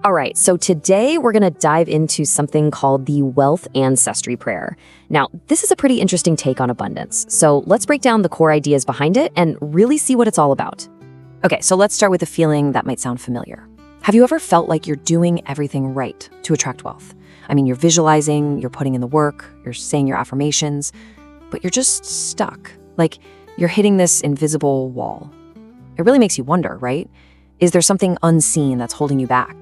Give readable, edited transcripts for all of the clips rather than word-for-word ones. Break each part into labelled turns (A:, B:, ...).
A: All right, so today we're going to dive into something called the wealth ancestry prayer. Now, this is a pretty interesting take on abundance. So let's break down the core ideas behind it and really see what it's all about.
B: Okay, so let's start with a feeling that might sound familiar. Have you ever felt like you're doing everything right to attract wealth? I mean, you're visualizing, you're putting in the work, you're saying your affirmations, but you're just stuck. Like you're hitting this invisible wall. It really makes you wonder, right? Is there something unseen that's holding you back?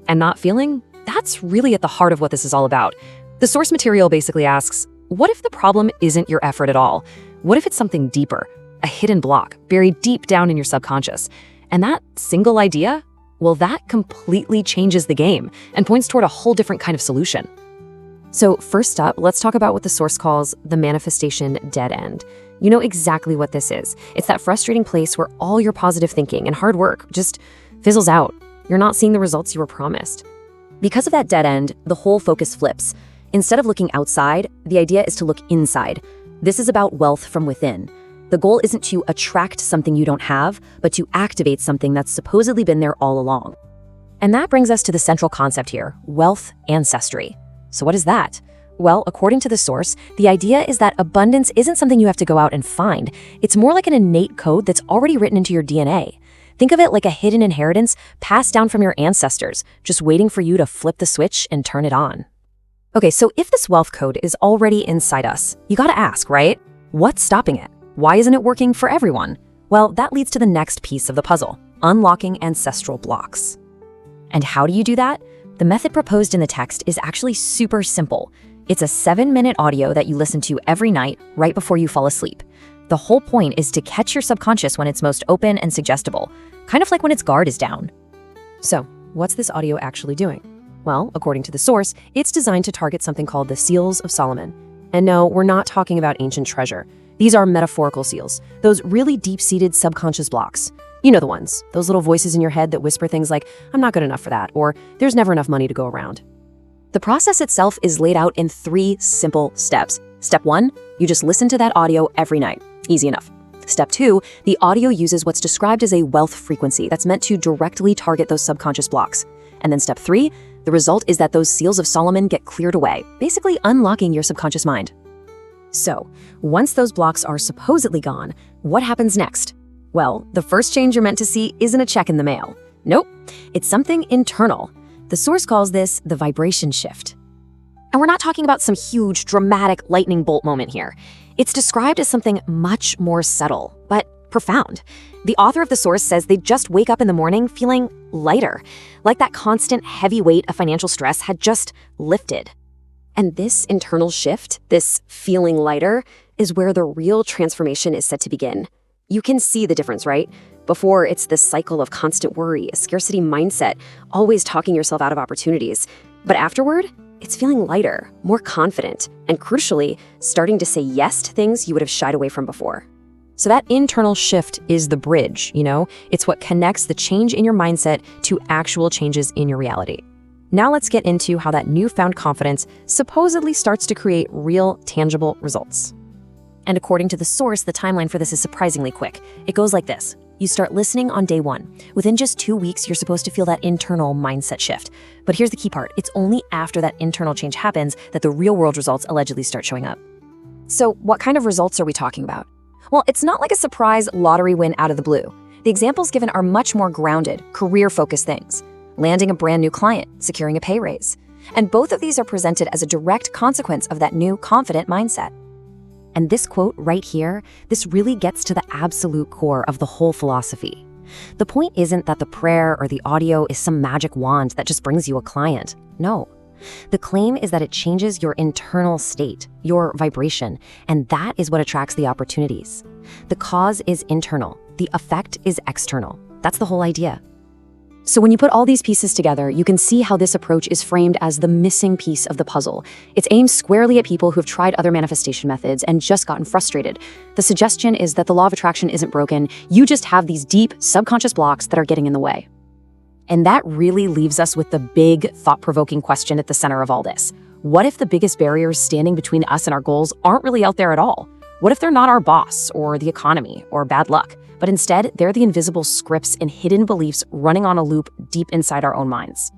A: And not feeling? That's really at the heart of what this is all about. The source material basically asks, what if the problem isn't your effort at all? What if it's something deeper, a hidden block buried deep down in your subconscious? And that single idea, well, that completely changes the game and points toward a whole different kind of solution. So first up, let's talk about what the source calls the manifestation dead end. You know exactly what this is. It's that frustrating place where all your positive thinking and hard work just fizzles out. You're not seeing the results you were promised. Because of that dead end, the whole focus flips. Instead of looking outside, the idea is to look inside. This is about wealth from within. The goal isn't to attract something you don't have, but to activate something that's supposedly been there all along. And that brings us to the central concept here, wealth ancestry. So what is that? Well, according to the source, the idea is that abundance isn't something you have to go out and find. It's more like an innate code that's already written into your DNA. Think of it like a hidden inheritance passed down from your ancestors, just waiting for you to flip the switch and turn it on. Okay, so if this wealth code is already inside us, you gotta ask, right? What's stopping it? Why isn't it working for everyone? Well, that leads to the next piece of the puzzle, unlocking ancestral blocks. And how do you do that? The method proposed in the text is actually super simple. It's a 7-minute audio that you listen to every night right before you fall asleep. The whole point is to catch your subconscious when it's most open and suggestible, kind of like when its guard is down. So, what's this audio actually doing? Well, according to the source, it's designed to target something called the seals of Solomon. And no, we're not talking about ancient treasure. These are metaphorical seals, those really deep-seated subconscious blocks. You know the ones, those little voices in your head that whisper things like, I'm not good enough for that, or there's never enough money to go around. The process itself is laid out in 3 simple steps. Step 1, you just listen to that audio every night. Easy enough. Step 2, the audio uses what's described as a wealth frequency that's meant to directly target those subconscious blocks. And then step 3, the result is that those seals of Solomon get cleared away, basically unlocking your subconscious mind. So, once those blocks are supposedly gone, what happens next? Well, the first change you're meant to see isn't a check in the mail. Nope, it's something internal. The source calls this the vibration shift. And we're not talking about some huge, dramatic lightning bolt moment here. It's described as something much more subtle, but profound. The author of the source says they just wake up in the morning feeling lighter, like that constant heavy weight of financial stress had just lifted. And this internal shift, this feeling lighter, is where the real transformation is set to begin. You can see the difference, right? Before, it's this cycle of constant worry, a scarcity mindset, always talking yourself out of opportunities. But afterward, it's feeling lighter, more confident, and crucially, starting to say yes to things you would have shied away from before. So that internal shift is the bridge, you know? It's what connects the change in your mindset to actual changes in your reality. Now let's get into how that newfound confidence supposedly starts to create real, tangible results. And according to the source, the timeline for this is surprisingly quick. It goes like this. You start listening on day 1. Within just 2 weeks, you're supposed to feel that internal mindset shift. But here's the key part. It's only after that internal change happens that the real-world results allegedly start showing up. So what kind of results are we talking about? Well, it's not like a surprise lottery win out of the blue. The examples given are much more grounded, career-focused things. Landing a brand new client, securing a pay raise. And both of these are presented as a direct consequence of that new confident mindset. And this quote right here, this really gets to the absolute core of the whole philosophy. The point isn't that the prayer or the audio is some magic wand that just brings you a client. No. The claim is that it changes your internal state, your vibration, and that is what attracts the opportunities. The cause is internal, the effect is external. That's the whole idea. So when you put all these pieces together, you can see how this approach is framed as the missing piece of the puzzle. It's aimed squarely at people who've tried other manifestation methods and just gotten frustrated. The suggestion is that the law of attraction isn't broken, you just have these deep, subconscious blocks that are getting in the way. And that really leaves us with the big, thought-provoking question at the center of all this. What if the biggest barriers standing between us and our goals aren't really out there at all? What if they're not our boss, or the economy, or bad luck? But instead, they're the invisible scripts and hidden beliefs running on a loop deep inside our own minds.